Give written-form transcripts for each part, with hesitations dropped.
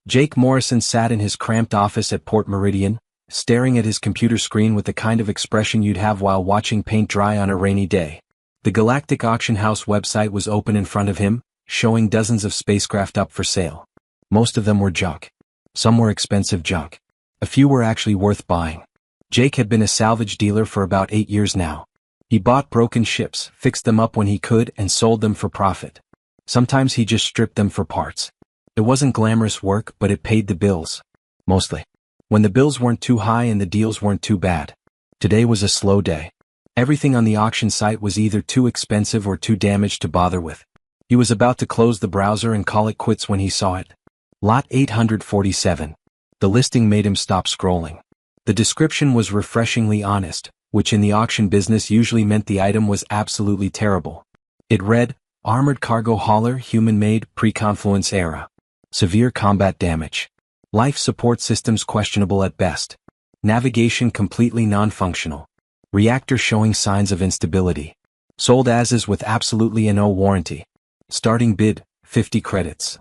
Jake Morrison sat in his cramped office at Port Meridian, staring at his computer screen with the kind of expression you'd have while watching paint dry on a rainy day. The Galactic auction house website was open in front of him, showing dozens of spacecraft up for sale. Most of them were junk. Some were expensive junk. A few were actually worth buying. Jake had been a salvage dealer for about 8 years now. He bought broken ships, fixed them up when he could, and sold them for profit. Sometimes he just stripped them for parts. It wasn't glamorous work, but it paid the bills. Mostly. When the bills weren't too high and the deals weren't too bad. Today was a slow day. Everything on the auction site was either too expensive or too damaged to bother with. He was about to close the browser and call it quits when he saw it. Lot 847. The listing made him stop scrolling. The description was refreshingly honest, which in the auction business usually meant the item was absolutely terrible. It read, Armored Cargo Hauler, Human-Made, Pre-Confluence Era. Severe combat damage. Life support systems questionable at best. Navigation completely non-functional. Reactor showing signs of instability. Sold as is with absolutely no warranty. Starting bid, 50 credits.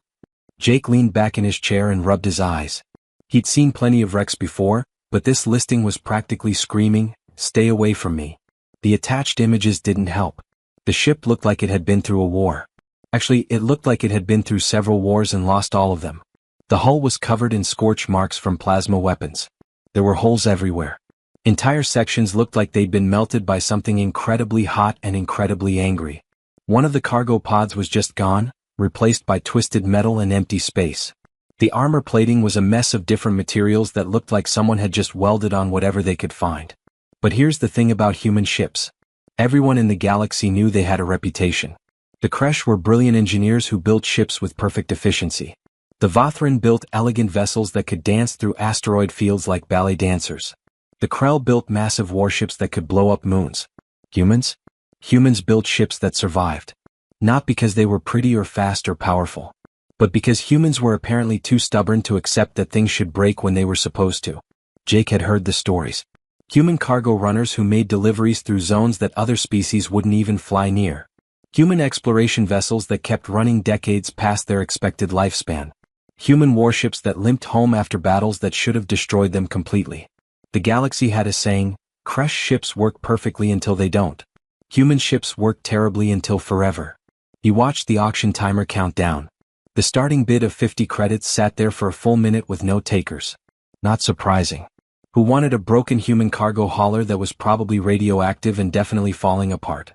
Jake leaned back in his chair and rubbed his eyes. He'd seen plenty of wrecks before, but this listing was practically screaming, stay away from me. The attached images didn't help. The ship looked like it had been through a war. Actually, it looked like it had been through several wars and lost all of them. The hull was covered in scorch marks from plasma weapons. There were holes everywhere. Entire sections looked like they'd been melted by something incredibly hot and incredibly angry. One of the cargo pods was just gone, replaced by twisted metal and empty space. The armor plating was a mess of different materials that looked like someone had just welded on whatever they could find. But here's the thing about human ships. Everyone in the galaxy knew they had a reputation. The Kresh were brilliant engineers who built ships with perfect efficiency. The Vothran built elegant vessels that could dance through asteroid fields like ballet dancers. The Krell built massive warships that could blow up moons. Humans? Humans built ships that survived. Not because they were pretty or fast or powerful, but because humans were apparently too stubborn to accept that things should break when they were supposed to. Jake had heard the stories. Human cargo runners who made deliveries through zones that other species wouldn't even fly near. Human exploration vessels that kept running decades past their expected lifespan. Human warships that limped home after battles that should have destroyed them completely. The galaxy had a saying, Kresh ships work perfectly until they don't. Human ships work terribly until forever. He watched the auction timer count down. The starting bid of 50 credits sat there for a full minute with no takers. Not surprising. Who wanted a broken human cargo hauler that was probably radioactive and definitely falling apart?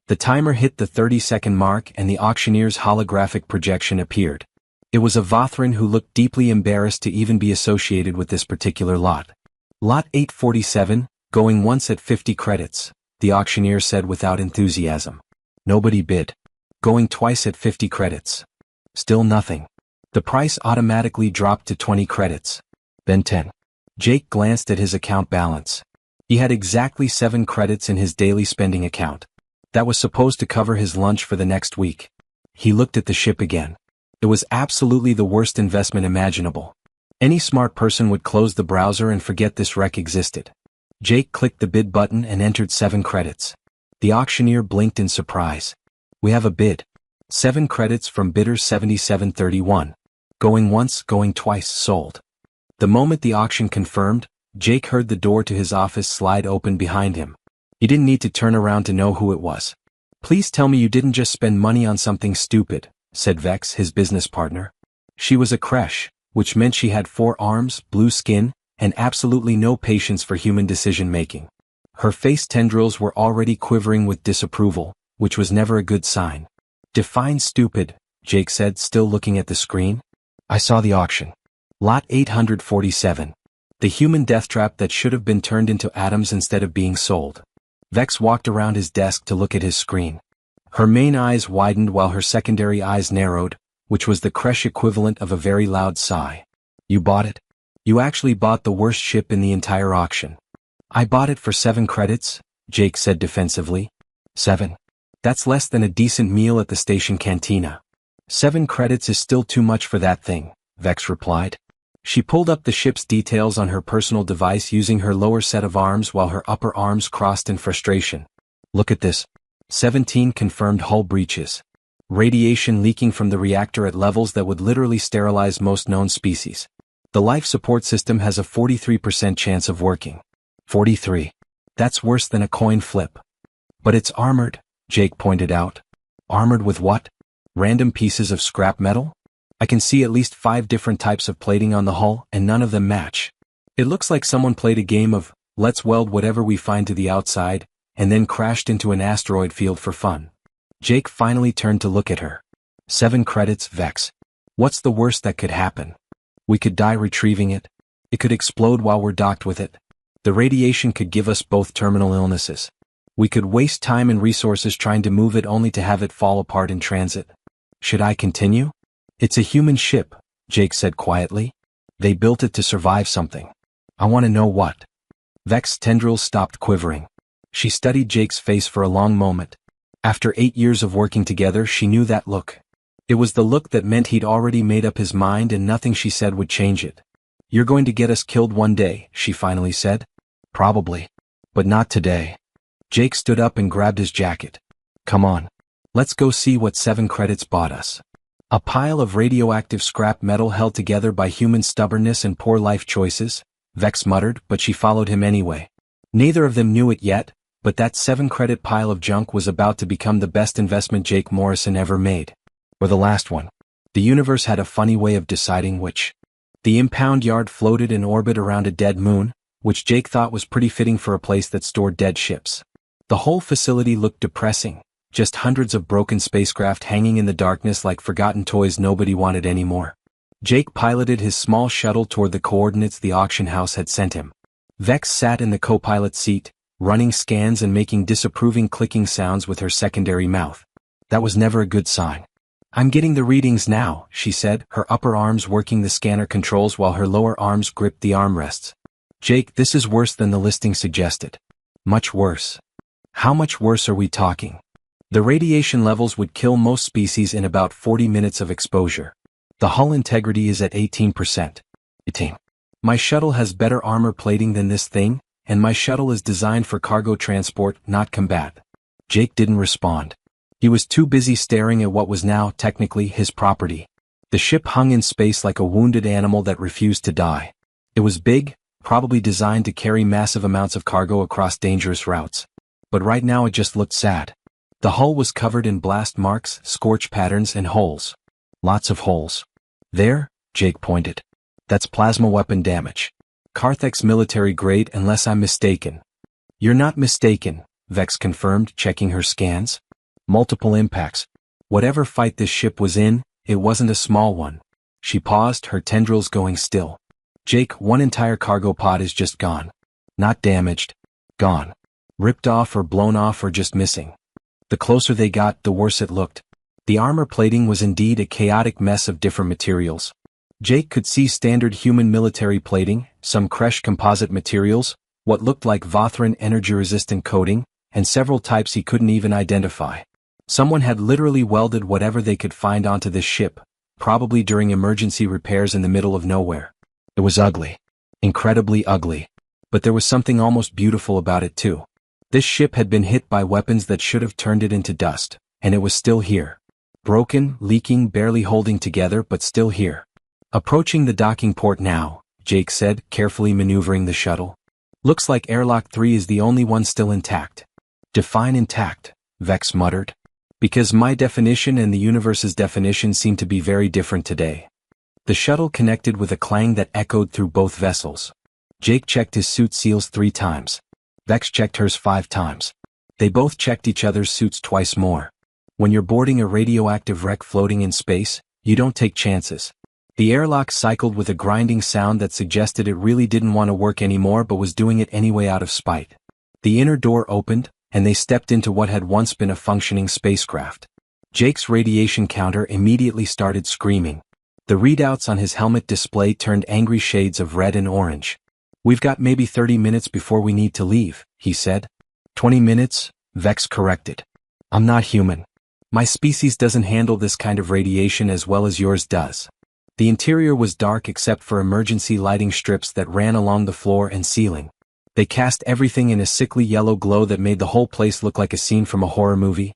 The timer hit the 30-second mark and the auctioneer's holographic projection appeared. It was a Vothran who looked deeply embarrassed to even be associated with this particular lot. Lot 847, going once at 50 credits, the auctioneer said without enthusiasm. Nobody bid. Going twice at 50 credits. Still nothing. The price automatically dropped to 20 credits. Then 10. Jake glanced at his account balance. He had exactly 7 credits in his daily spending account. That was supposed to cover his lunch for the next week. He looked at the ship again. It was absolutely the worst investment imaginable. Any smart person would close the browser and forget this wreck existed. Jake clicked the bid button and entered 7 credits. The auctioneer blinked in surprise. We have a bid. 7 credits from bidder 7731. Going once, going twice, sold. The moment the auction confirmed, Jake heard the door to his office slide open behind him. He didn't need to turn around to know who it was. Please tell me you didn't just spend money on something stupid, said Vex, his business partner. She was a Kresh, which meant she had 4 arms, blue skin, and absolutely no patience for human decision-making. Her face tendrils were already quivering with disapproval, which was never a good sign. Define stupid, Jake said, still looking at the screen. I saw the auction. Lot 847. The human death trap that should have been turned into atoms instead of being sold. Vex walked around his desk to look at his screen. Her main eyes widened while her secondary eyes narrowed, which was the Kresh equivalent of a very loud sigh. You bought it? You actually bought the worst ship in the entire auction. I bought it for 7 credits, Jake said defensively. 7? That's less than a decent meal at the station cantina. 7 credits is still too much for that thing, Vex replied. She pulled up the ship's details on her personal device using her lower set of arms while her upper arms crossed in frustration. Look at this. 17 confirmed hull breaches. Radiation leaking from the reactor at levels that would literally sterilize most known species. The life support system has a 43% chance of working. 43. That's worse than a coin flip. But it's armored, Jake pointed out. Armored with what? Random pieces of scrap metal? I can see at least 5 different types of plating on the hull, and none of them match. It looks like someone played a game of, let's weld whatever we find to the outside, and then crashed into an asteroid field for fun. Jake finally turned to look at her. 7 credits, Vex. What's the worst that could happen? We could die retrieving it. It could explode while we're docked with it. The radiation could give us both terminal illnesses. We could waste time and resources trying to move it only to have it fall apart in transit. Should I continue? It's a human ship, Jake said quietly. They built it to survive something. I want to know what. Vex's tendrils stopped quivering. She studied Jake's face for a long moment. After 8 years of working together, she knew that look. It was the look that meant he'd already made up his mind and nothing she said would change it. You're going to get us killed one day, she finally said. Probably. But not today. Jake stood up and grabbed his jacket. Come on. Let's go see what 7 credits bought us. A pile of radioactive scrap metal held together by human stubbornness and poor life choices, Vex muttered, but she followed him anyway. Neither of them knew it yet, but that 7-credit pile of junk was about to become the best investment Jake Morrison ever made. Or the last one. The universe had a funny way of deciding which. The impound yard floated in orbit around a dead moon, which Jake thought was pretty fitting for a place that stored dead ships. The whole facility looked depressing, just hundreds of broken spacecraft hanging in the darkness like forgotten toys nobody wanted anymore. Jake piloted his small shuttle toward the coordinates the auction house had sent him. Vex sat in the co-pilot seat, running scans and making disapproving clicking sounds with her secondary mouth. That was never a good sign. I'm getting the readings now, she said, her upper arms working the scanner controls while her lower arms gripped the armrests. Jake, this is worse than the listing suggested. Much worse. How much worse are we talking? The radiation levels would kill most species in about 40 minutes of exposure. The hull integrity is at 18%. 18. My shuttle has better armor plating than this thing, and my shuttle is designed for cargo transport, not combat. Jake didn't respond. He was too busy staring at what was now, technically, his property. The ship hung in space like a wounded animal that refused to die. It was big, probably designed to carry massive amounts of cargo across dangerous routes. But right now it just looked sad. The hull was covered in blast marks, scorch patterns, and holes. Lots of holes. There, Jake pointed. That's plasma weapon damage. Carthek's military grade unless I'm mistaken. You're not mistaken, Vex confirmed, checking her scans. Multiple impacts. Whatever fight this ship was in, it wasn't a small one. She paused, her tendrils going still. Jake, 1 entire cargo pod is just gone. Not damaged. Gone. Ripped off or blown off or just missing. The closer they got, the worse it looked. The armor plating was indeed a chaotic mess of different materials. Jake could see standard human military plating, some Kresh composite materials, what looked like Vothran energy-resistant coating, and several types he couldn't even identify. Someone had literally welded whatever they could find onto this ship, probably during emergency repairs in the middle of nowhere. It was ugly. Incredibly ugly. But there was something almost beautiful about it too. This ship had been hit by weapons that should have turned it into dust, and it was still here. Broken, leaking, barely holding together, but still here. Approaching the docking port now, Jake said, carefully maneuvering the shuttle. Looks like airlock 3 is the only one still intact. Define intact, Vex muttered. Because my definition and the universe's definition seem to be very different today. The shuttle connected with a clang that echoed through both vessels. Jake checked his suit seals 3 times. Vex checked hers 5 times. They both checked each other's suits twice more. When you're boarding a radioactive wreck floating in space, you don't take chances. The airlock cycled with a grinding sound that suggested it really didn't want to work anymore but was doing it anyway out of spite. The inner door opened, and they stepped into what had once been a functioning spacecraft. Jake's radiation counter immediately started screaming. The readouts on his helmet display turned angry shades of red and orange. We've got maybe 30 minutes before we need to leave, he said. 20 minutes, Vex corrected. I'm not human. My species doesn't handle this kind of radiation as well as yours does. The interior was dark except for emergency lighting strips that ran along the floor and ceiling. They cast everything in a sickly yellow glow that made the whole place look like a scene from a horror movie.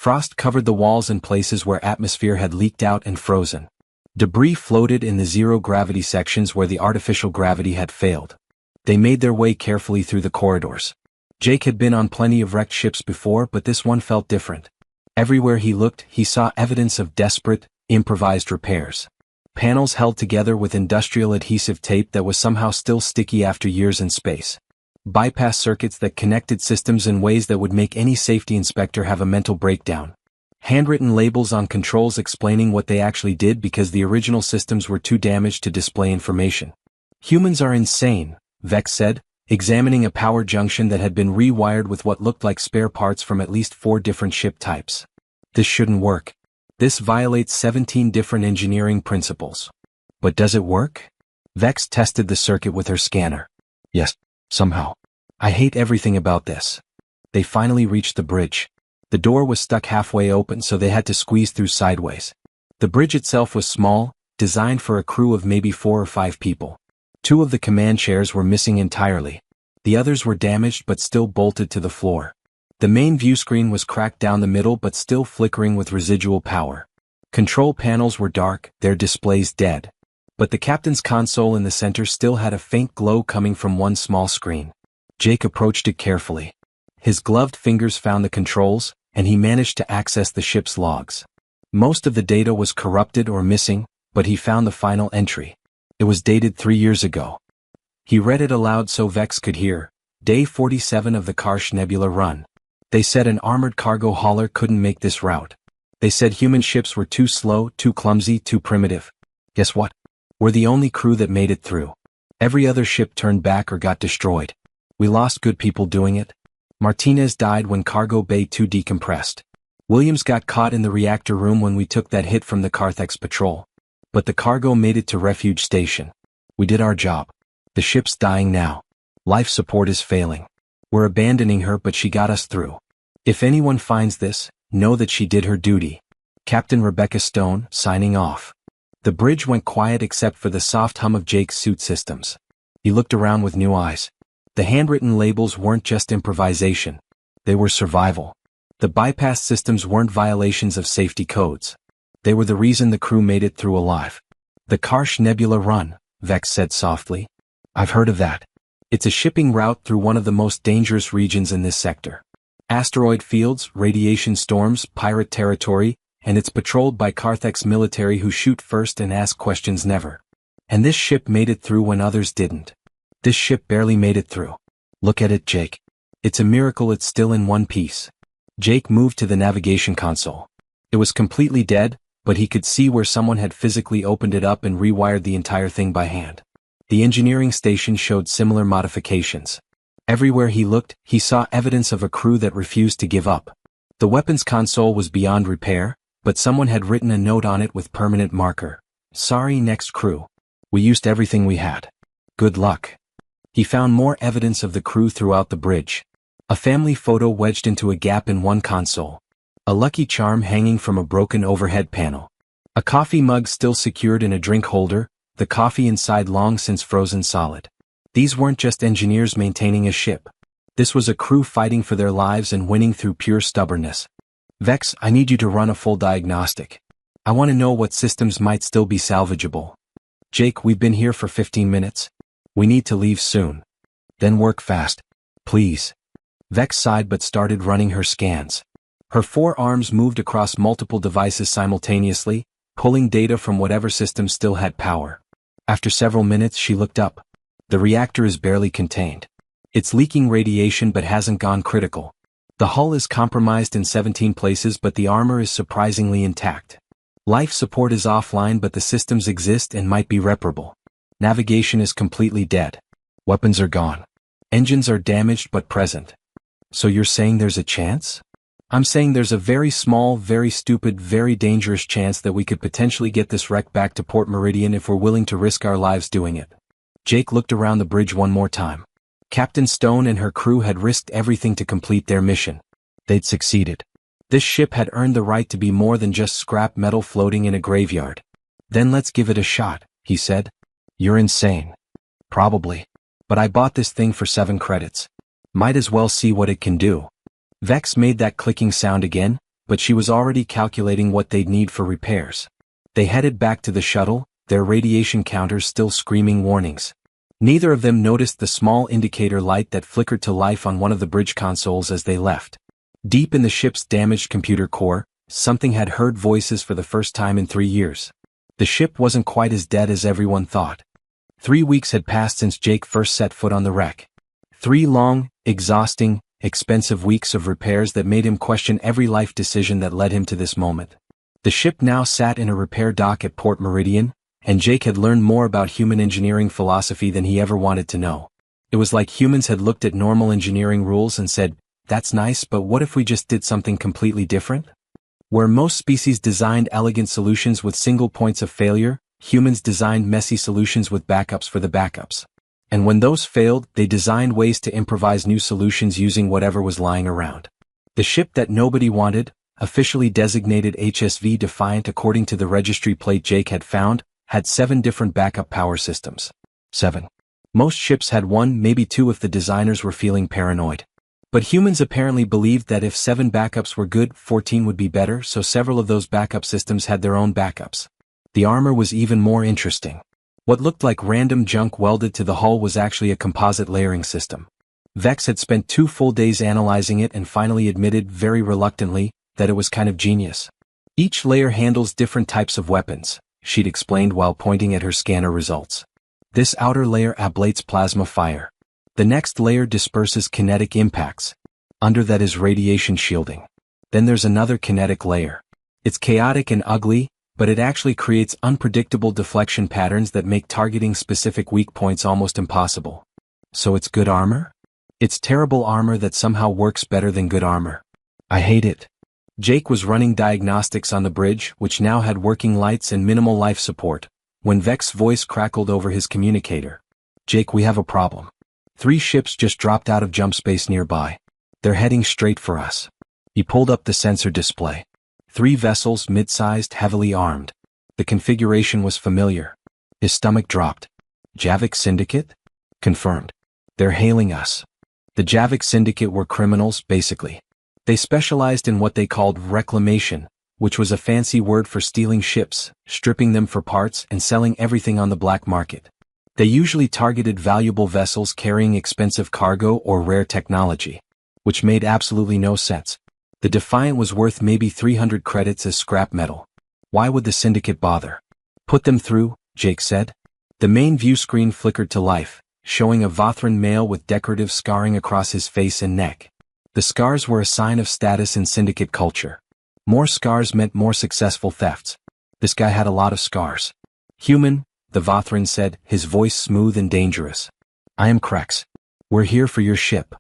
Frost covered the walls in places where atmosphere had leaked out and frozen. Debris floated in the zero-gravity sections where the artificial gravity had failed. They made their way carefully through the corridors. Jake had been on plenty of wrecked ships before, but this one felt different. Everywhere he looked, he saw evidence of desperate, improvised repairs. Panels held together with industrial adhesive tape that was somehow still sticky after years in space. Bypass circuits that connected systems in ways that would make any safety inspector have a mental breakdown. Handwritten labels on controls explaining what they actually did because the original systems were too damaged to display information. Humans are insane, Vex said, examining a power junction that had been rewired with what looked like spare parts from at least 4 different ship types. This shouldn't work. This violates 17 different engineering principles. But does it work? Vex tested the circuit with her scanner. Yes, somehow. I hate everything about this. They finally reached the bridge. The door was stuck halfway open, so they had to squeeze through sideways. The bridge itself was small, designed for a crew of maybe 4 or 5 people. 2 of the command chairs were missing entirely. The others were damaged but still bolted to the floor. The main view screen was cracked down the middle but still flickering with residual power. Control panels were dark, their displays dead. But the captain's console in the center still had a faint glow coming from one small screen. Jake approached it carefully. His gloved fingers found the controls, and he managed to access the ship's logs. Most of the data was corrupted or missing, but he found the final entry. It was dated 3 years ago. He read it aloud so Vex could hear. Day 47 of the Karsh Nebula run. They said an armored cargo hauler couldn't make this route. They said human ships were too slow, too clumsy, too primitive. Guess what? We're the only crew that made it through. Every other ship turned back or got destroyed. We lost good people doing it. Martinez died when Cargo Bay 2 decompressed. Williams got caught in the reactor room when we took that hit from the Carthex patrol. But the cargo made it to refuge station. We did our job. The ship's dying now. Life support is failing. We're abandoning her, but she got us through. If anyone finds this, know that she did her duty. Captain Rebecca Stone, signing off. The bridge went quiet except for the soft hum of Jake's suit systems. He looked around with new eyes. The handwritten labels weren't just improvisation. They were survival. The bypass systems weren't violations of safety codes. They were the reason the crew made it through alive. The Karsh Nebula run, Vex said softly. I've heard of that. It's a shipping route through one of the most dangerous regions in this sector. Asteroid fields, radiation storms, pirate territory, and it's patrolled by Carthex military who shoot first and ask questions never. And this ship made it through when others didn't. This ship barely made it through. Look at it, Jake. It's a miracle it's still in one piece. Jake moved to the navigation console. It was completely dead, but he could see where someone had physically opened it up and rewired the entire thing by hand. The engineering station showed similar modifications. Everywhere he looked, he saw evidence of a crew that refused to give up. The weapons console was beyond repair, but someone had written a note on it with permanent marker. Sorry, next crew. We used everything we had. Good luck. He found more evidence of the crew throughout the bridge. A family photo wedged into a gap in one console. A Lucky Charm hanging from a broken overhead panel. A coffee mug still secured in a drink holder, the coffee inside long since frozen solid. These weren't just engineers maintaining a ship. This was a crew fighting for their lives and winning through pure stubbornness. Vex, I need you to run a full diagnostic. I want to know what systems might still be salvageable. Jake, we've been here for 15 minutes. We need to leave soon. Then work fast. Please. Vex sighed but started running her scans. Her 4 arms moved across multiple devices simultaneously, pulling data from whatever system still had power. After several minutes she looked up. The reactor is barely contained. It's leaking radiation but hasn't gone critical. The hull is compromised in 17 places but the armor is surprisingly intact. Life support is offline but the systems exist and might be reparable. Navigation is completely dead. Weapons are gone. Engines are damaged but present. So you're saying there's a chance? I'm saying there's a very small, very stupid, very dangerous chance that we could potentially get this wreck back to Port Meridian if we're willing to risk our lives doing it. Jake looked around the bridge one more time. Captain Stone and her crew had risked everything to complete their mission. They'd succeeded. This ship had earned the right to be more than just scrap metal floating in a graveyard. Then let's give it a shot, he said. You're insane. Probably. But I bought this thing for 7 credits. Might as well see what it can do. Vex made that clicking sound again, but she was already calculating what they'd need for repairs. They headed back to the shuttle, their radiation counters still screaming warnings. Neither of them noticed the small indicator light that flickered to life on one of the bridge consoles as they left. Deep in the ship's damaged computer core, something had heard voices for the first time in 3 years. The ship wasn't quite as dead as everyone thought. 3 weeks had passed since Jake first set foot on the wreck. 3 long, exhausting, expensive weeks of repairs that made him question every life decision that led him to this moment. The ship now sat in a repair dock at Port Meridian, and Jake had learned more about human engineering philosophy than he ever wanted to know. It was like humans had looked at normal engineering rules and said, "That's nice, but what if we just did something completely different?" Where most species designed elegant solutions with single points of failure, humans designed messy solutions with backups for the backups. And when those failed, they designed ways to improvise new solutions using whatever was lying around. The ship that nobody wanted, officially designated HSV Defiant according to the registry plate Jake had found, had 7 different backup power systems. 7. Most ships had 1, maybe 2 if the designers were feeling paranoid. But humans apparently believed that if 7 backups were good, 14 would be better, so several of those backup systems had their own backups. The armor was even more interesting. What looked like random junk welded to the hull was actually a composite layering system. Vex had spent 2 full days analyzing it and finally admitted, very reluctantly, that it was kind of genius. Each layer handles different types of weapons, she'd explained while pointing at her scanner results. This outer layer ablates plasma fire. The next layer disperses kinetic impacts. Under that is radiation shielding. Then there's another kinetic layer. It's chaotic and ugly, but it actually creates unpredictable deflection patterns that make targeting specific weak points almost impossible. So it's good armor? It's terrible armor that somehow works better than good armor. I hate it. Jake was running diagnostics on the bridge, which now had working lights and minimal life support, when Vex's voice crackled over his communicator. "Jake, we have a problem. 3 ships just dropped out of jump space nearby. They're heading straight for us." He pulled up the sensor display. 3 vessels, mid-sized, heavily armed. The configuration was familiar. His stomach dropped. Javik Syndicate? Confirmed. They're hailing us. The Javik Syndicate were criminals, basically. They specialized in what they called reclamation, which was a fancy word for stealing ships, stripping them for parts, and selling everything on the black market. They usually targeted valuable vessels carrying expensive cargo or rare technology, which made absolutely no sense. The Defiant was worth maybe 300 credits as scrap metal. Why would the Syndicate bother? "Put them through," Jake said. The main view screen flickered to life, showing a Vothran male with decorative scarring across his face and neck. The scars were a sign of status in Syndicate culture. More scars meant more successful thefts. This guy had a lot of scars. "Human," the Vothran said, his voice smooth and dangerous. "I am Krex. We're here for your ship."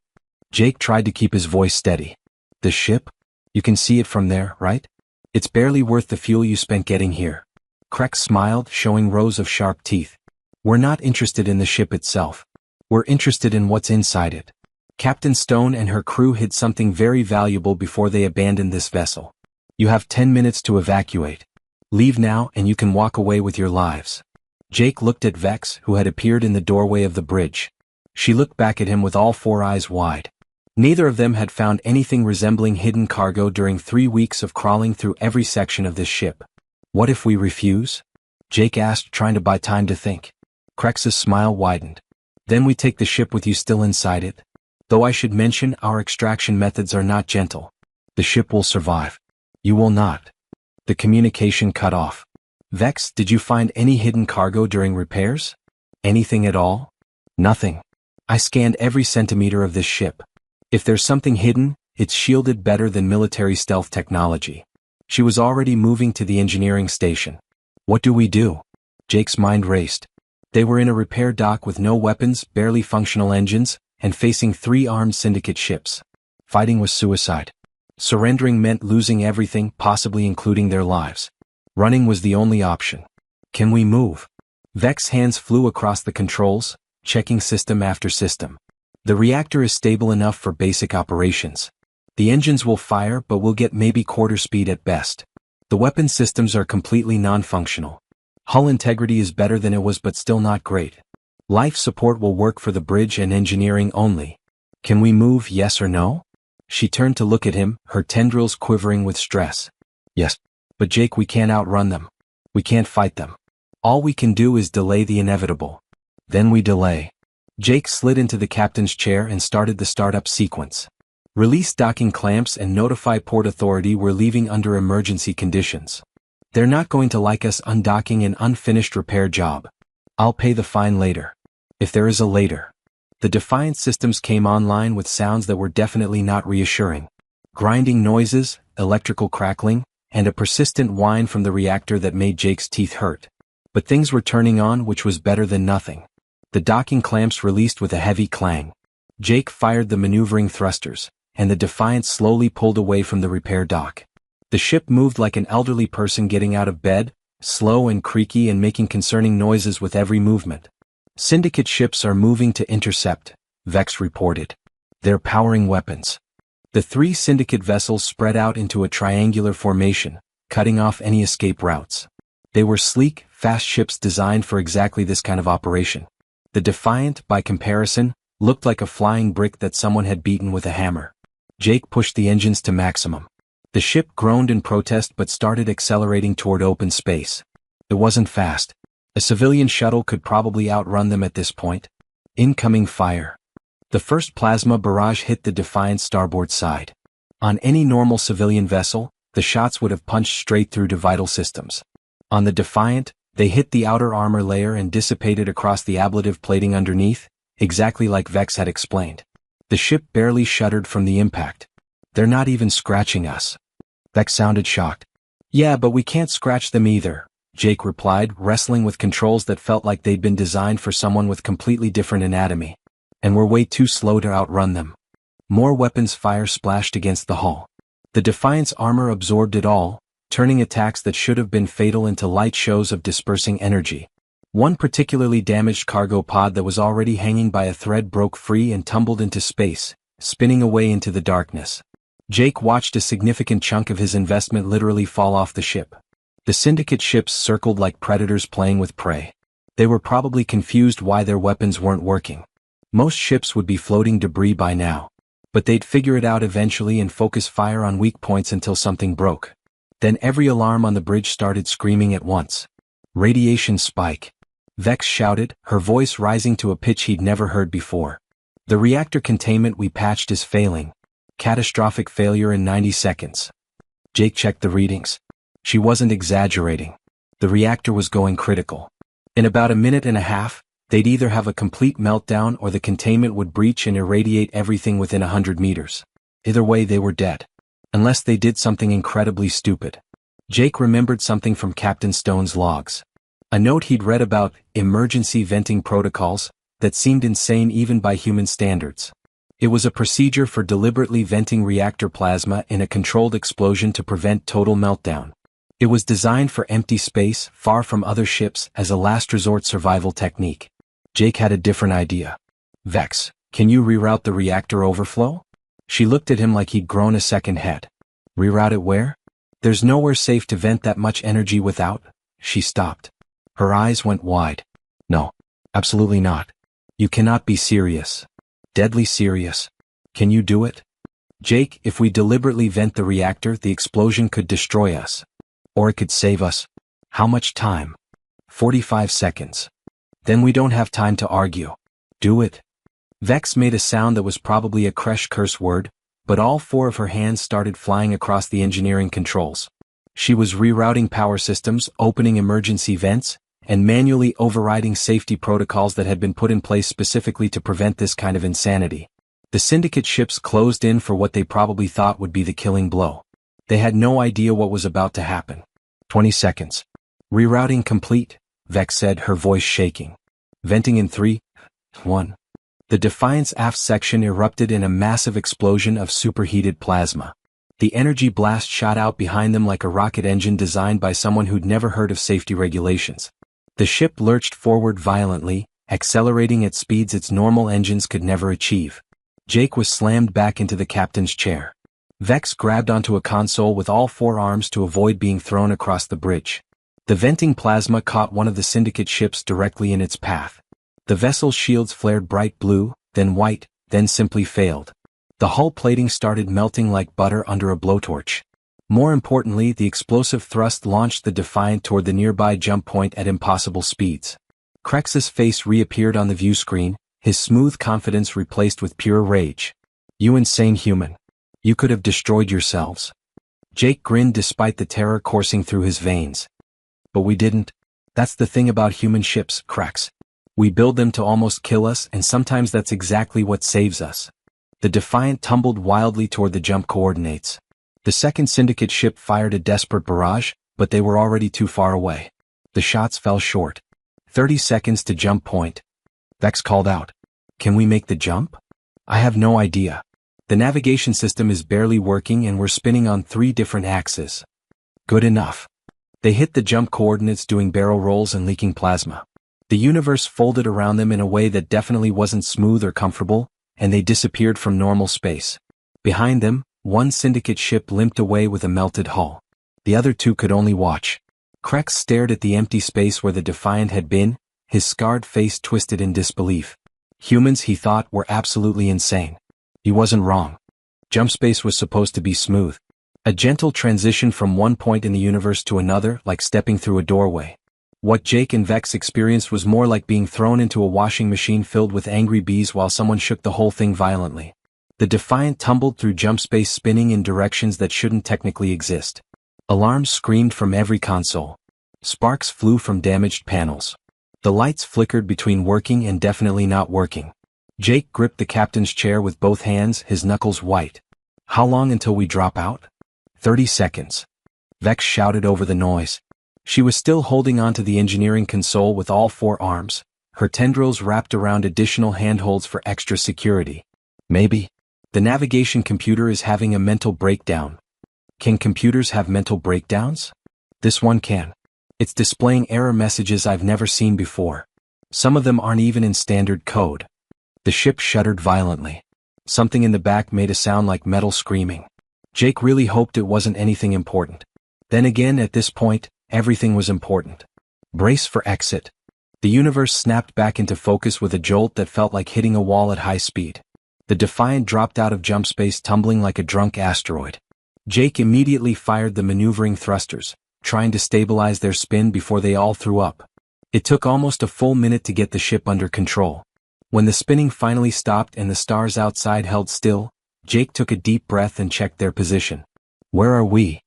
Jake tried to keep his voice steady. "The ship? You can see it from there, right? It's barely worth the fuel you spent getting here." Krex smiled, showing rows of sharp teeth. "We're not interested in the ship itself. We're interested in what's inside it. Captain Stone and her crew hid something very valuable before they abandoned this vessel. You have 10 minutes to evacuate. Leave now and you can walk away with your lives." Jake looked at Vex, who had appeared in the doorway of the bridge. She looked back at him with all 4 eyes wide. Neither of them had found anything resembling hidden cargo during 3 weeks of crawling through every section of this ship. "What if we refuse?" Jake asked, trying to buy time to think. Krex's smile widened. "Then we take the ship with you still inside it. Though I should mention, our extraction methods are not gentle. The ship will survive. You will not." The communication cut off. "Vex, did you find any hidden cargo during repairs? Anything at all?" "Nothing. I scanned every centimeter of this ship. If there's something hidden, it's shielded better than military stealth technology." She was already moving to the engineering station. "What do we do?" Jake's mind raced. They were in a repair dock with no weapons, barely functional engines, and facing 3 armed Syndicate ships. Fighting was suicide. Surrendering meant losing everything, possibly including their lives. Running was the only option. "Can we move?" Vex's hands flew across the controls, checking system after system. "The reactor is stable enough for basic operations. The engines will fire, but we'll get maybe quarter speed at best. The weapon systems are completely non-functional. Hull integrity is better than it was but still not great. Life support will work for the bridge and engineering only. Can we move, yes or no?" She turned to look at him, her tendrils quivering with stress. Yes. But Jake, we can't outrun them. We can't fight them. All we can do is delay the inevitable. Then we delay. Jake slid into the captain's chair and started the startup sequence. Release docking clamps and notify Port Authority we're leaving under emergency conditions. They're not going to like us undocking an unfinished repair job. I'll pay the fine later. If there is a later. The Defiant systems came online with sounds that were definitely not reassuring. Grinding noises, electrical crackling, and a persistent whine from the reactor that made Jake's teeth hurt. But things were turning on, which was better than nothing. The docking clamps released with a heavy clang. Jake fired the maneuvering thrusters, and the Defiant slowly pulled away from the repair dock. The ship moved like an elderly person getting out of bed, slow and creaky and making concerning noises with every movement. Syndicate ships are moving to intercept, Vex reported. They're powering weapons. The 3 Syndicate vessels spread out into a triangular formation, cutting off any escape routes. They were sleek, fast ships designed for exactly this kind of operation. The Defiant, by comparison, looked like a flying brick that someone had beaten with a hammer. Jake pushed the engines to maximum. The ship groaned in protest but started accelerating toward open space. It wasn't fast. A civilian shuttle could probably outrun them at this point. Incoming fire. The first plasma barrage hit the Defiant's starboard side. On any normal civilian vessel, the shots would have punched straight through to vital systems. On the Defiant, they hit the outer armor layer and dissipated across the ablative plating underneath, exactly like Vex had explained. The ship barely shuddered from the impact. They're not even scratching us. Vex sounded shocked. Yeah, but we can't scratch them either, Jake replied, wrestling with controls that felt like they'd been designed for someone with completely different anatomy. And we're way too slow to outrun them. More weapons fire splashed against the hull. The Defiant's armor absorbed it all, turning attacks that should have been fatal into light shows of dispersing energy. One particularly damaged cargo pod that was already hanging by a thread broke free and tumbled into space, spinning away into the darkness. Jake watched a significant chunk of his investment literally fall off the ship. The Syndicate ships circled like predators playing with prey. They were probably confused why their weapons weren't working. Most ships would be floating debris by now. But they'd figure it out eventually and focus fire on weak points until something broke. Then every alarm on the bridge started screaming at once. Radiation spike. Vex shouted, her voice rising to a pitch he'd never heard before. The reactor containment we patched is failing. Catastrophic failure in 90 seconds. Jake checked the readings. She wasn't exaggerating. The reactor was going critical. In about a minute and a half, they'd either have a complete meltdown or the containment would breach and irradiate everything within 100 meters. Either way, they were dead. Unless they did something incredibly stupid. Jake remembered something from Captain Stone's logs. A note he'd read about emergency venting protocols that seemed insane even by human standards. It was a procedure for deliberately venting reactor plasma in a controlled explosion to prevent total meltdown. It was designed for empty space, far from other ships, as a last resort survival technique. Jake had a different idea. Vex, can you reroute the reactor overflow? She looked at him like he'd grown a second head. Reroute it where? There's nowhere safe to vent that much energy without. She stopped. Her eyes went wide. No, absolutely not. You cannot be serious. Deadly serious. Can you do it? Jake, if we deliberately vent the reactor, the explosion could destroy us. Or it could save us. How much time? 45 seconds. Then we don't have time to argue. Do it. Vex made a sound that was probably a Kresh curse word, but all 4 of her hands started flying across the engineering controls. She was rerouting power systems, opening emergency vents, and manually overriding safety protocols that had been put in place specifically to prevent this kind of insanity. The Syndicate ships closed in for what they probably thought would be the killing blow. They had no idea what was about to happen. 20 seconds. Rerouting complete, Vex said, her voice shaking. Venting in 3, 1. The Defiant's aft section erupted in a massive explosion of superheated plasma. The energy blast shot out behind them like a rocket engine designed by someone who'd never heard of safety regulations. The ship lurched forward violently, accelerating at speeds its normal engines could never achieve. Jake was slammed back into the captain's chair. Vex grabbed onto a console with all 4 arms to avoid being thrown across the bridge. The venting plasma caught one of the Syndicate ships directly in its path. The vessel's shields flared bright blue, then white, then simply failed. The hull plating started melting like butter under a blowtorch. More importantly, the explosive thrust launched the Defiant toward the nearby jump point at impossible speeds. Krex's face reappeared on the view screen, his smooth confidence replaced with pure rage. "You insane human. You could have destroyed yourselves." Jake grinned despite the terror coursing through his veins. "But we didn't. That's the thing about human ships, Krex. We build them to almost kill us, and sometimes that's exactly what saves us." The Defiant tumbled wildly toward the jump coordinates. The second Syndicate ship fired a desperate barrage, but they were already too far away. The shots fell short. 30 seconds to jump point. Vex called out. "Can we make the jump?" "I have no idea. The navigation system is barely working and we're spinning on 3 different axes." "Good enough." They hit the jump coordinates doing barrel rolls and leaking plasma. The universe folded around them in a way that definitely wasn't smooth or comfortable, and they disappeared from normal space. Behind them, one Syndicate ship limped away with a melted hull. The other 2 could only watch. Krex stared at the empty space where the Defiant had been, his scarred face twisted in disbelief. Humans, he thought, were absolutely insane. He wasn't wrong. Jump space was supposed to be smooth. A gentle transition from one point in the universe to another, like stepping through a doorway. What Jake and Vex experienced was more like being thrown into a washing machine filled with angry bees while someone shook the whole thing violently. The Defiant tumbled through jump space, spinning in directions that shouldn't technically exist. Alarms screamed from every console. Sparks flew from damaged panels. The lights flickered between working and definitely not working. Jake gripped the captain's chair with both hands, his knuckles white. "How long until we drop out?" 30 seconds. Vex shouted over the noise. She was still holding onto the engineering console with all 4 arms, her tendrils wrapped around additional handholds for extra security. "Maybe. The navigation computer is having a mental breakdown." "Can computers have mental breakdowns?" "This one can. It's displaying error messages I've never seen before. Some of them aren't even in standard code." The ship shuddered violently. Something in the back made a sound like metal screaming. Jake really hoped it wasn't anything important. Then again, at this point, everything was important. "Brace for exit." The universe snapped back into focus with a jolt that felt like hitting a wall at high speed. The Defiant dropped out of jump space, tumbling like a drunk asteroid. Jake immediately fired the maneuvering thrusters, trying to stabilize their spin before they all threw up. It took almost a full minute to get the ship under control. When the spinning finally stopped and the stars outside held still, Jake took a deep breath and checked their position. "Where are we?"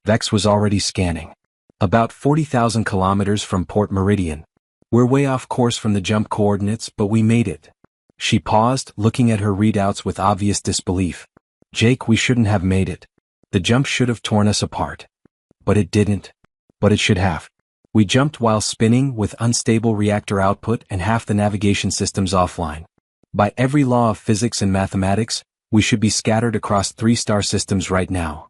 Vex was already scanning. "About 40,000 kilometers from Port Meridian. We're way off course from the jump coordinates, but we made it." She paused, looking at her readouts with obvious disbelief. "Jake, we shouldn't have made it. The jump should have torn us apart." "But it didn't." "But it should have. We jumped while spinning, with unstable reactor output and half the navigation systems offline. By every law of physics and mathematics, we should be scattered across 3-star systems right now."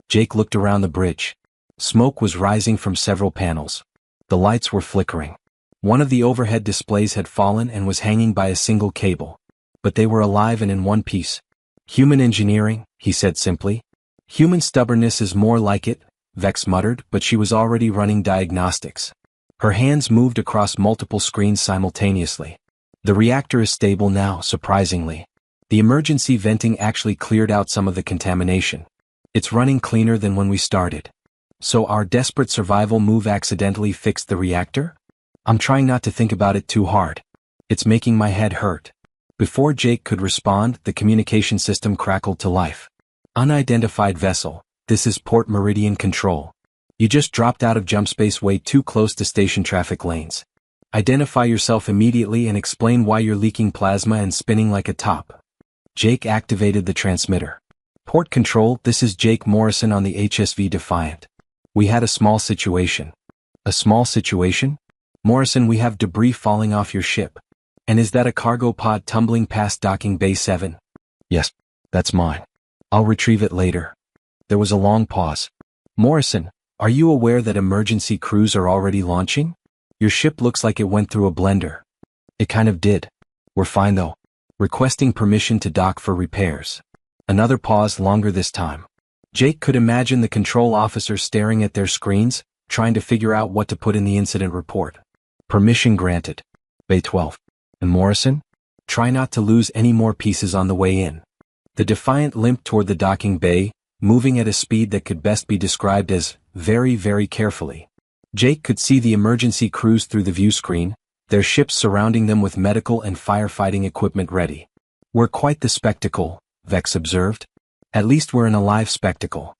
Jake looked around the bridge. Smoke was rising from several panels. The lights were flickering. One of the overhead displays had fallen and was hanging by a single cable. But they were alive and in one piece. "Human engineering," he said simply. "Human stubbornness is more like it," Vex muttered, but she was already running diagnostics. Her hands moved across multiple screens simultaneously. "The reactor is stable now, surprisingly. The emergency venting actually cleared out some of the contamination. It's running cleaner than when we started." "So our desperate survival move accidentally fixed the reactor?" "I'm trying not to think about it too hard. It's making my head hurt." Before Jake could respond, the communication system crackled to life. "Unidentified vessel, this is Port Meridian Control. You just dropped out of jump space way too close to station traffic lanes. Identify yourself immediately and explain why you're leaking plasma and spinning like a top." Jake activated the transmitter. "Port Control, this is Jake Morrison on the HSV Defiant. We had a small situation." "A small situation?" "Morrison, we have debris falling off your ship. And is that a cargo pod tumbling past docking bay 7? "Yes, that's mine. I'll retrieve it later." There was a long pause. "Morrison, are you aware that emergency crews are already launching? Your ship looks like it went through a blender." "It kind of did. We're fine though. Requesting permission to dock for repairs." Another pause, longer this time. Jake could imagine the control officers staring at their screens, trying to figure out what to put in the incident report. "Permission granted. Bay 12. And Morrison? Try not to lose any more pieces on the way in." The Defiant limped toward the docking bay, moving at a speed that could best be described as very, very carefully. Jake could see the emergency crews through the view screen, their ships surrounding them with medical and firefighting equipment ready. "We're quite the spectacle," Vex observed. "At least we're an alive spectacle."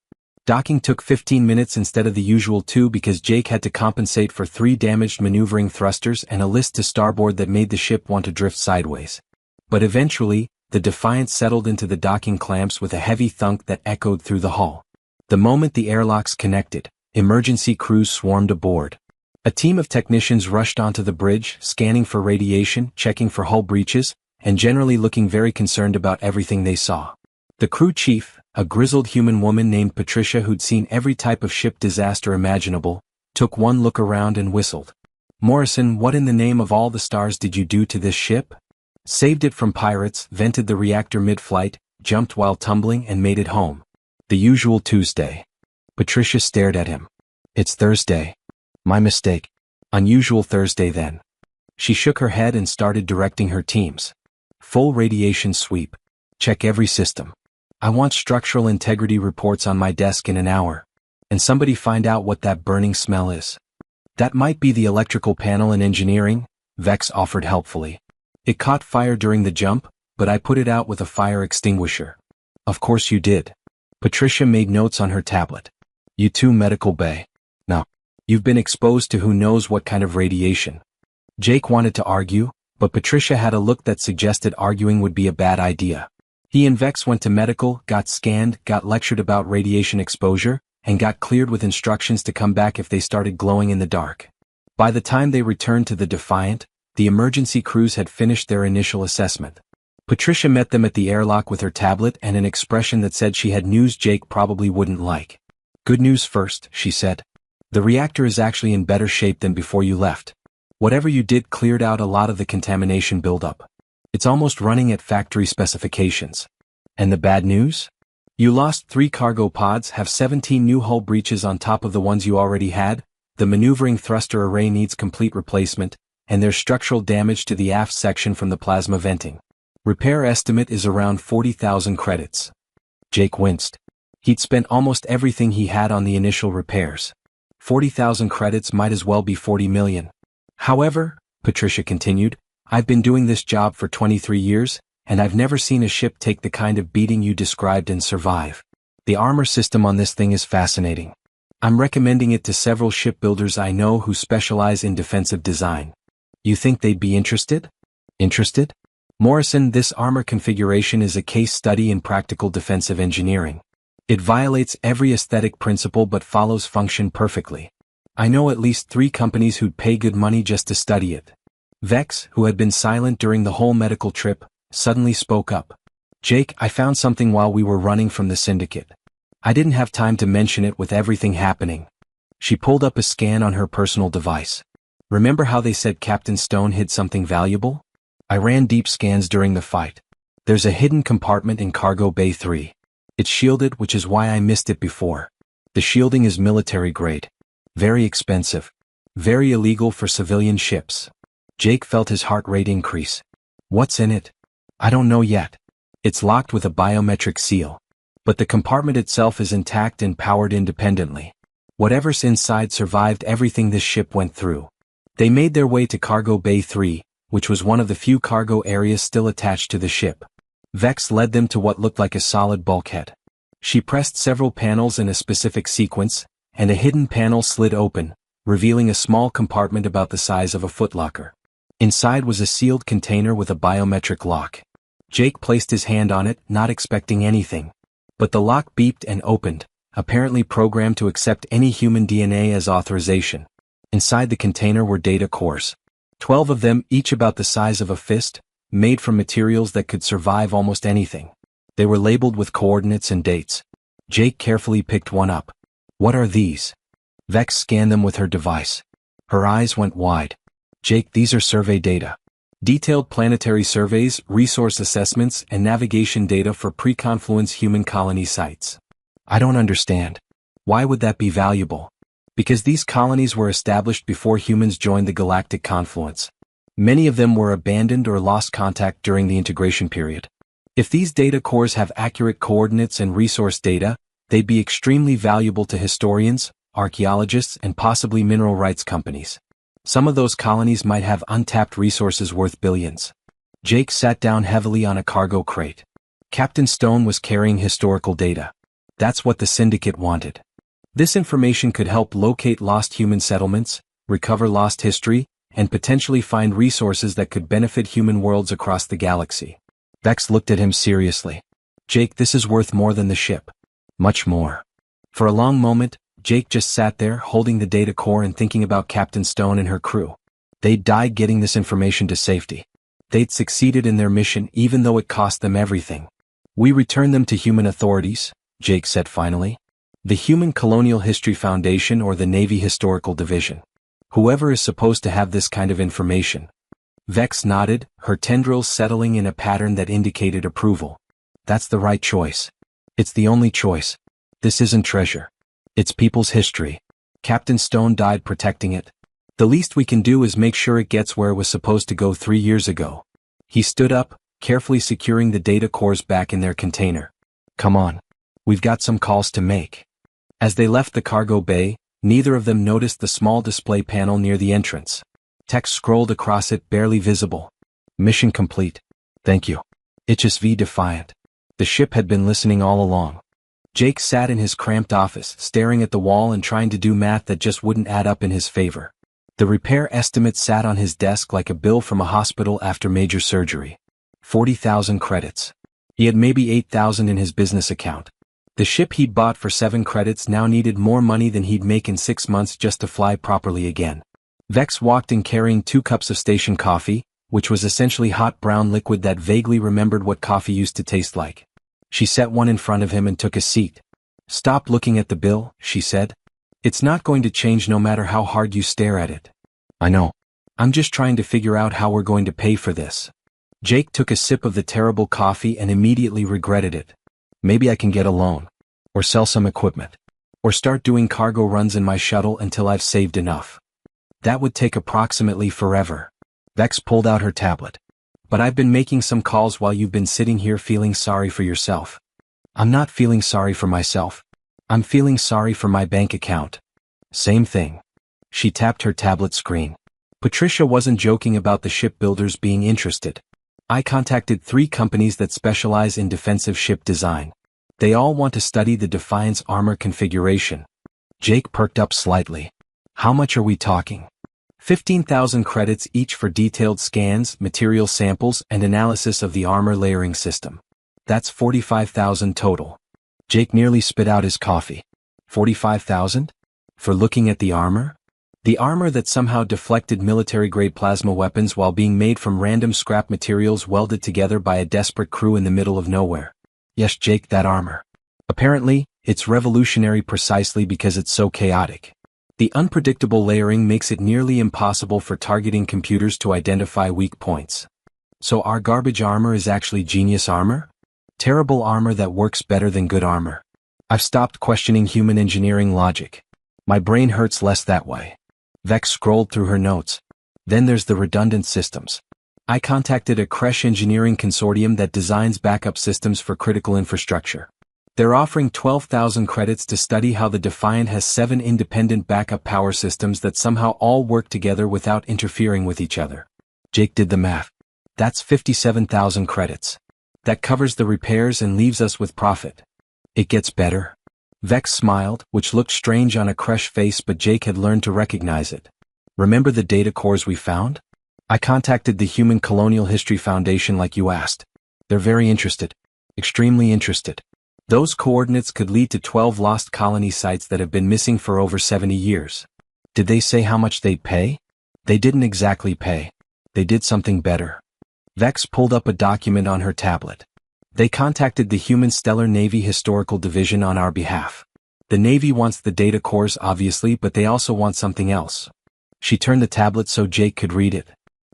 Docking took 15 minutes instead of the usual 2 because Jake had to compensate for 3 damaged maneuvering thrusters and a list to starboard that made the ship want to drift sideways. But eventually, the Defiant settled into the docking clamps with a heavy thunk that echoed through the hull. The moment the airlocks connected, emergency crews swarmed aboard. A team of technicians rushed onto the bridge, scanning for radiation, checking for hull breaches, and generally looking very concerned about everything they saw. The crew chief, a grizzled human woman named Patricia who'd seen every type of ship disaster imaginable, took one look around and whistled. "Morrison, what in the name of all the stars did you do to this ship?" "Saved it from pirates, vented the reactor mid-flight, jumped while tumbling and made it home. The usual Tuesday." Patricia stared at him. "It's Thursday." "My mistake. Unusual Thursday then." She shook her head and started directing her teams. "Full radiation sweep. Check every system. I want structural integrity reports on my desk in an hour. And somebody find out what that burning smell is." "That might be the electrical panel in engineering," Vex offered helpfully. "It caught fire during the jump, but I put it out with a fire extinguisher." "Of course you did." Patricia made notes on her tablet. "You too, medical bay. Now, you've been exposed to who knows what kind of radiation." Jake wanted to argue, but Patricia had a look that suggested arguing would be a bad idea. He and Vex went to medical, got scanned, got lectured about radiation exposure, and got cleared with instructions to come back if they started glowing in the dark. By the time they returned to the Defiant, the emergency crews had finished their initial assessment. Patricia met them at the airlock with her tablet and an expression that said she had news Jake probably wouldn't like. "Good news first," she said. "The reactor is actually in better shape than before you left. Whatever you did cleared out a lot of the contamination buildup. It's almost running at factory specifications." "And the bad news? You lost 3 cargo pods, have 17 new hull breaches on top of the ones you already had, the maneuvering thruster array needs complete replacement, and there's structural damage to the aft section from the plasma venting. Repair estimate is around 40,000 credits." Jake winced. He'd spent almost everything he had on the initial repairs. 40,000 credits might as well be 40 million. "However," Patricia continued, "I've been doing this job for 23 years, and I've never seen a ship take the kind of beating you described and survive. The armor system on this thing is fascinating. I'm recommending it to several shipbuilders I know who specialize in defensive design. You think they'd be interested?" "Interested?" "Morrison, this armor configuration is a case study in practical defensive engineering. It violates every aesthetic principle but follows function perfectly. I know at least 3 companies who'd pay good money just to study it." Vex, who had been silent during the whole medical trip, suddenly spoke up. "Jake, I found something while we were running from the syndicate. I didn't have time to mention it with everything happening." She pulled up a scan on her personal device. "Remember how they said Captain Stone hid something valuable? I ran deep scans during the fight. There's a hidden compartment in Cargo Bay 3. It's shielded, which is why I missed it before. The shielding is military grade. Very expensive. Very illegal for civilian ships." Jake felt his heart rate increase. "What's in it?" "I don't know yet. It's locked with a biometric seal. But the compartment itself is intact and powered independently. Whatever's inside survived everything this ship went through." They made their way to Cargo Bay 3, which was one of the few cargo areas still attached to the ship. Vex led them to what looked like a solid bulkhead. She pressed several panels in a specific sequence, and a hidden panel slid open, revealing a small compartment about the size of a footlocker. Inside was a sealed container with a biometric lock. Jake placed his hand on it, not expecting anything. But the lock beeped and opened, apparently programmed to accept any human DNA as authorization. Inside the container were data cores. 12 of them, each about the size of a fist, made from materials that could survive almost anything. They were labeled with coordinates and dates. Jake carefully picked one up. "What are these?" Vex scanned them with her device. Her eyes went wide. "Jake, these are survey data. Detailed planetary surveys, resource assessments, and navigation data for pre-confluence human colony sites." "I don't understand. Why would that be valuable?" "Because these colonies were established before humans joined the galactic confluence. Many of them were abandoned or lost contact during the integration period. If these data cores have accurate coordinates and resource data, they'd be extremely valuable to historians, archaeologists, and possibly mineral rights companies. Some of those colonies might have untapped resources worth billions. Jake sat down heavily on a cargo crate. Captain Stone was carrying historical data. That's what the syndicate wanted. This information could help locate lost human settlements, recover lost history, and potentially find resources that could benefit human worlds across the galaxy. Vex looked at him seriously. Jake, this is worth more than the ship. Much more. For a long moment, Jake just sat there holding the data core and thinking about Captain Stone and her crew. They'd died getting this information to safety. They'd succeeded in their mission even though it cost them everything. We return them to human authorities, Jake said finally. The Human Colonial History Foundation or the Navy Historical Division. Whoever is supposed to have this kind of information. Vex nodded, her tendrils settling in a pattern that indicated approval. That's the right choice. It's the only choice. This isn't treasure. It's people's history. Captain Stone died protecting it. The least we can do is make sure it gets where it was supposed to go 3 years ago. He stood up, carefully securing the data cores back in their container. Come on. We've got some calls to make. As they left the cargo bay, neither of them noticed the small display panel near the entrance. Text scrolled across it, barely visible. Mission complete. Thank you. HSV Defiant. The ship had been listening all along. Jake sat in his cramped office, staring at the wall and trying to do math that just wouldn't add up in his favor. The repair estimate sat on his desk like a bill from a hospital after major surgery. 40,000 credits. He had maybe 8,000 in his business account. The ship he'd bought for 7 credits now needed more money than he'd make in 6 months just to fly properly again. Vex walked in carrying 2 cups of station coffee, which was essentially hot brown liquid that vaguely remembered what coffee used to taste like. She set one in front of him and took a seat. Stop looking at the bill, she said. It's not going to change no matter how hard you stare at it. I know. I'm just trying to figure out how we're going to pay for this. Jake took a sip of the terrible coffee and immediately regretted it. Maybe I can get a loan. Or sell some equipment. Or start doing cargo runs in my shuttle until I've saved enough. That would take approximately forever. Vex pulled out her tablet. But I've been making some calls while you've been sitting here feeling sorry for yourself. I'm not feeling sorry for myself. I'm feeling sorry for my bank account. Same thing. She tapped her tablet screen. Patricia wasn't joking about the shipbuilders being interested. I contacted 3 companies that specialize in defensive ship design. They all want to study the Defiant's armor configuration. Jake perked up slightly. How much are we talking? 15,000 credits each for detailed scans, material samples, and analysis of the armor layering system. That's 45,000 total. Jake nearly spit out his coffee. 45,000? For looking at the armor? The armor that somehow deflected military-grade plasma weapons while being made from random scrap materials welded together by a desperate crew in the middle of nowhere. Yes, Jake, that armor. Apparently, it's revolutionary precisely because it's so chaotic. The unpredictable layering makes it nearly impossible for targeting computers to identify weak points. So our garbage armor is actually genius armor? Terrible armor that works better than good armor. I've stopped questioning human engineering logic. My brain hurts less that way. Vex scrolled through her notes. Then there's the redundant systems. I contacted a Kresh engineering consortium that designs backup systems for critical infrastructure. They're offering 12,000 credits to study how the Defiant has 7 independent backup power systems that somehow all work together without interfering with each other. Jake did the math. That's 57,000 credits. That covers the repairs and leaves us with profit. It gets better. Vex smiled, which looked strange on a Kresh face, but Jake had learned to recognize it. Remember the data cores we found? I contacted the Human Colonial History Foundation like you asked. They're very interested. Extremely interested. Those coordinates could lead to 12 lost colony sites that have been missing for over 70 years. Did they say how much they'd pay? They didn't exactly pay. They did something better. Vex pulled up a document on her tablet. They contacted the Human Stellar Navy Historical Division on our behalf. The Navy wants the data cores obviously, but they also want something else. She turned the tablet so Jake could read it.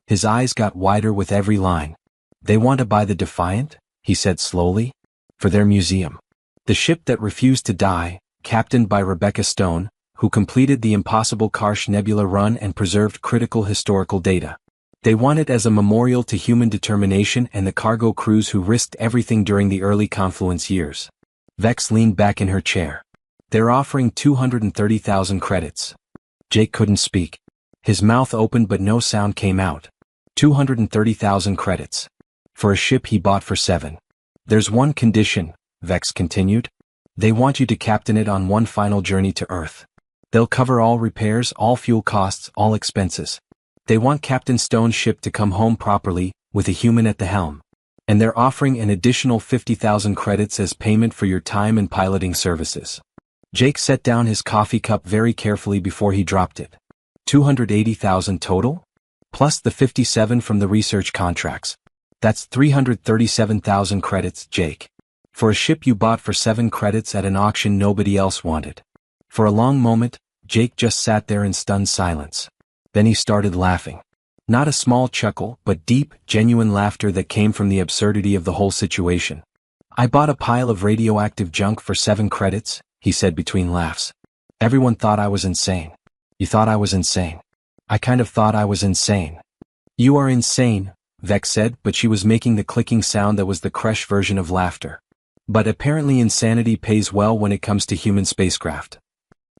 His eyes got wider with every line. They want to buy the Defiant, he said slowly. For their museum. The ship that refused to die, captained by Rebecca Stone, who completed the impossible Karsh Nebula run and preserved critical historical data. They want it as a memorial to human determination and the cargo crews who risked everything during the early confluence years. Vex leaned back in her chair. They're offering 230,000 credits. Jake couldn't speak. His mouth opened but no sound came out. 230,000 credits. For a ship he bought for 7. There's one condition, Vex continued. They want you to captain it on one final journey to Earth. They'll cover all repairs, all fuel costs, all expenses. They want Captain Stone's ship to come home properly, with a human at the helm. And they're offering an additional 50,000 credits as payment for your time and piloting services. Jake set down his coffee cup very carefully before he dropped it. 280,000 total? Plus the 57 from the research contracts. That's 337,000 credits, Jake. For a ship you bought for 7 credits at an auction nobody else wanted. For a long moment, Jake just sat there in stunned silence. Then he started laughing. Not a small chuckle, but deep, genuine laughter that came from the absurdity of the whole situation. I bought a pile of radioactive junk for 7 credits, he said between laughs. Everyone thought I was insane. You thought I was insane. I kind of thought I was insane. You are insane, Vex said, but she was making the clicking sound that was the Kresh version of laughter. But apparently insanity pays well when it comes to human spacecraft.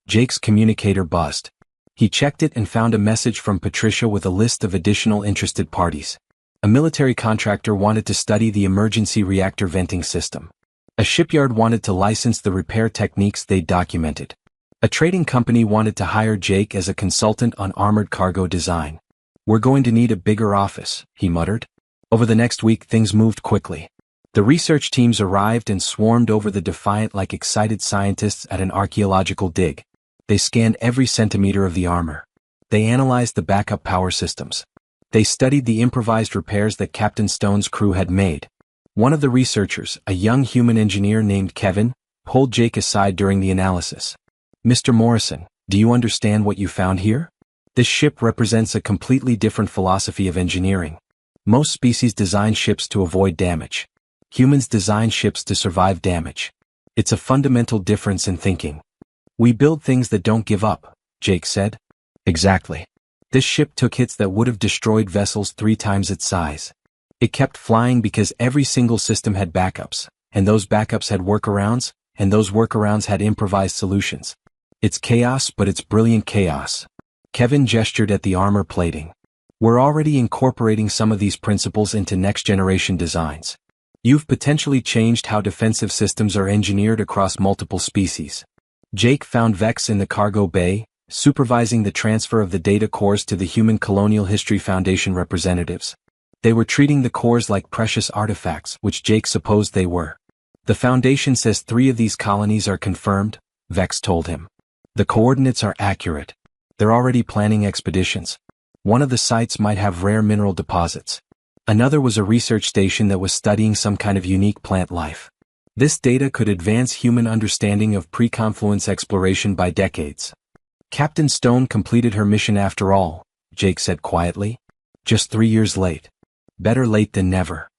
Jake's communicator buzzed. He checked it and found a message from Patricia with a list of additional interested parties. A military contractor wanted to study the emergency reactor venting system. A shipyard wanted to license the repair techniques they'd documented. A trading company wanted to hire Jake as a consultant on armored cargo design. We're going to need a bigger office, he muttered. Over the next week things moved quickly. The research teams arrived and swarmed over the Defiant like excited scientists at an archaeological dig. They scanned every centimeter of the armor. They analyzed the backup power systems. They studied the improvised repairs that Captain Stone's crew had made. One of the researchers, a young human engineer named Kevin, pulled Jake aside during the analysis. Mr. Morrison, do you understand what you found here? This ship represents a completely different philosophy of engineering. Most species design ships to avoid damage. Humans design ships to survive damage. It's a fundamental difference in thinking. We build things that don't give up, Jake said. Exactly. This ship took hits that would have destroyed vessels 3 times its size. It kept flying because every single system had backups, and those backups had workarounds, and those workarounds had improvised solutions. It's chaos, but it's brilliant chaos. Kevin gestured at the armor plating. We're already incorporating some of these principles into next-generation designs. You've potentially changed how defensive systems are engineered across multiple species. Jake found Vex in the cargo bay, supervising the transfer of the data cores to the Human Colonial History Foundation representatives. They were treating the cores like precious artifacts, which Jake supposed they were. The Foundation says 3 of these colonies are confirmed, Vex told him. The coordinates are accurate. They're already planning expeditions. One of the sites might have rare mineral deposits. Another was a research station that was studying some kind of unique plant life. This data could advance human understanding of pre-confluence exploration by decades. Captain Stone completed her mission after all, Jake said quietly. Just 3 years late. Better late than never.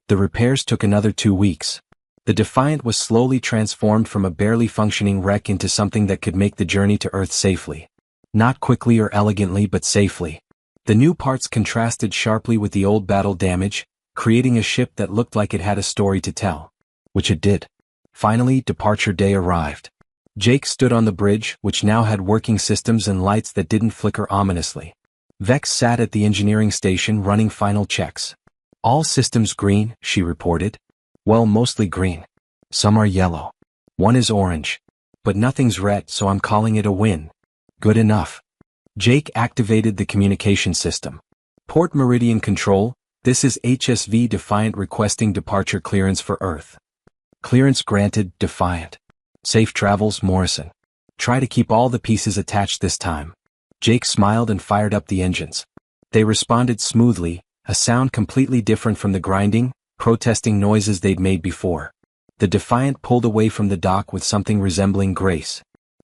The repairs took another 2 weeks. The Defiant was slowly transformed from a barely functioning wreck into something that could make the journey to Earth safely. Not quickly or elegantly, but safely. The new parts contrasted sharply with the old battle damage, creating a ship that looked like it had a story to tell. Which it did. Finally, departure day arrived. Jake stood on the bridge, which now had working systems and lights that didn't flicker ominously. Vex sat at the engineering station running final checks. All systems green, she reported. Well, mostly green. Some are yellow. One is orange. But nothing's red, so I'm calling it a win. Good enough. Jake activated the communication system. Port Meridian Control, this is HSV Defiant requesting departure clearance for Earth. Clearance granted, Defiant. Safe travels, Morrison. Try to keep all the pieces attached this time. Jake smiled and fired up the engines. They responded smoothly, a sound completely different from the grinding, protesting noises they'd made before. The Defiant pulled away from the dock with something resembling grace.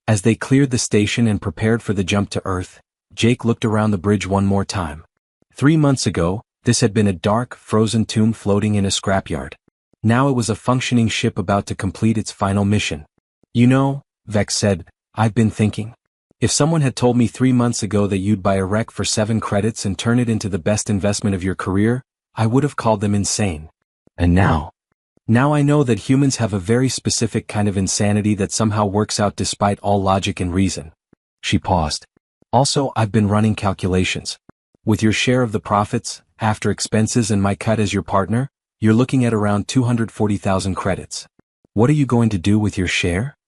As they cleared the station and prepared for the jump to Earth, Jake looked around the bridge one more time. 3 months ago, this had been a dark, frozen tomb floating in a scrapyard. Now it was a functioning ship about to complete its final mission. You know, Vex said, I've been thinking. If someone had told me 3 months ago that you'd buy a wreck for 7 credits and turn it into the best investment of your career, I would have called them insane. And now I know that humans have a very specific kind of insanity that somehow works out despite all logic and reason. She paused. Also, I've been running calculations. With your share of the profits, after expenses and my cut as your partner, you're looking at around 240,000 credits. What are you going to do with your share?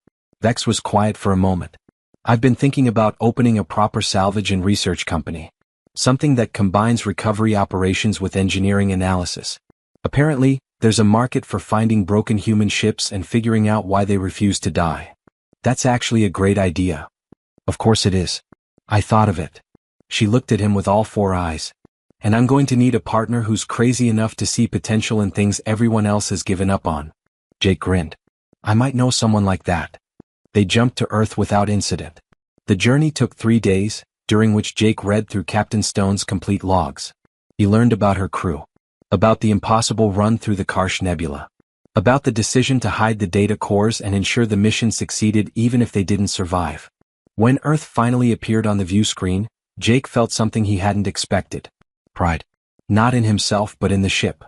Vex was quiet for a moment. I've been thinking about opening a proper salvage and research company. Something that combines recovery operations with engineering analysis. Apparently, there's a market for finding broken human ships and figuring out why they refuse to die. That's actually a great idea. Of course it is. I thought of it. She looked at him with all 4 eyes. And I'm going to need a partner who's crazy enough to see potential in things everyone else has given up on. Jake grinned. I might know someone like that. They jumped to Earth without incident. The journey took 3 days, during which Jake read through Captain Stone's complete logs. He learned about her crew. About the impossible run through the Karsh Nebula. About the decision to hide the data cores and ensure the mission succeeded even if they didn't survive. When Earth finally appeared on the view screen, Jake felt something he hadn't expected. Pride. Not in himself but in the ship.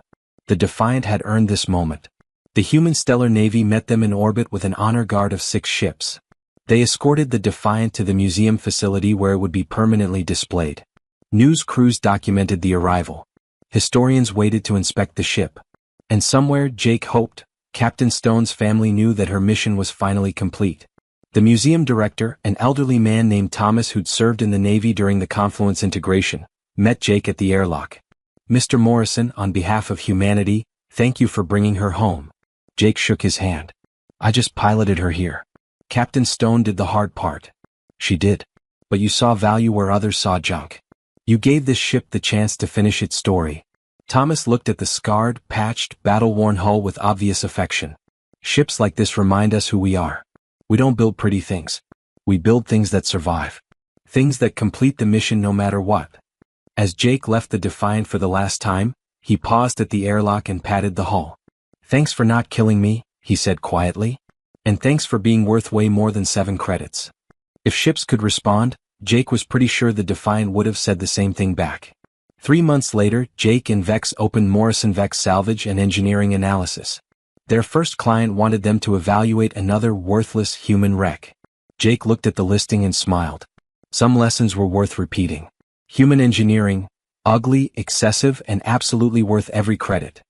The Defiant had earned this moment. The human Stellar Navy met them in orbit with an honor guard of 6 ships. They escorted the Defiant to the museum facility where it would be permanently displayed. News crews documented the arrival. Historians waited to inspect the ship. And somewhere, Jake hoped, Captain Stone's family knew that her mission was finally complete. The museum director, an elderly man named Thomas who'd served in the Navy during the Confluence integration, met Jake at the airlock. Mr. Morrison, on behalf of humanity, thank you for bringing her home. Jake shook his hand. I just piloted her here. Captain Stone did the hard part. She did. But you saw value where others saw junk. You gave this ship the chance to finish its story. Thomas looked at the scarred, patched, battle-worn hull with obvious affection. Ships like this remind us who we are. We don't build pretty things. We build things that survive. Things that complete the mission no matter what. As Jake left the Defiant for the last time, he paused at the airlock and patted the hull. Thanks for not killing me, he said quietly. And thanks for being worth way more than 7 credits. If ships could respond, Jake was pretty sure the Defiant would have said the same thing back. 3 months later, Jake and Vex opened Morrison Vex Salvage and Engineering Analysis. Their first client wanted them to evaluate another worthless human wreck. Jake looked at the listing and smiled. Some lessons were worth repeating. Human engineering, ugly, excessive, and absolutely worth every credit.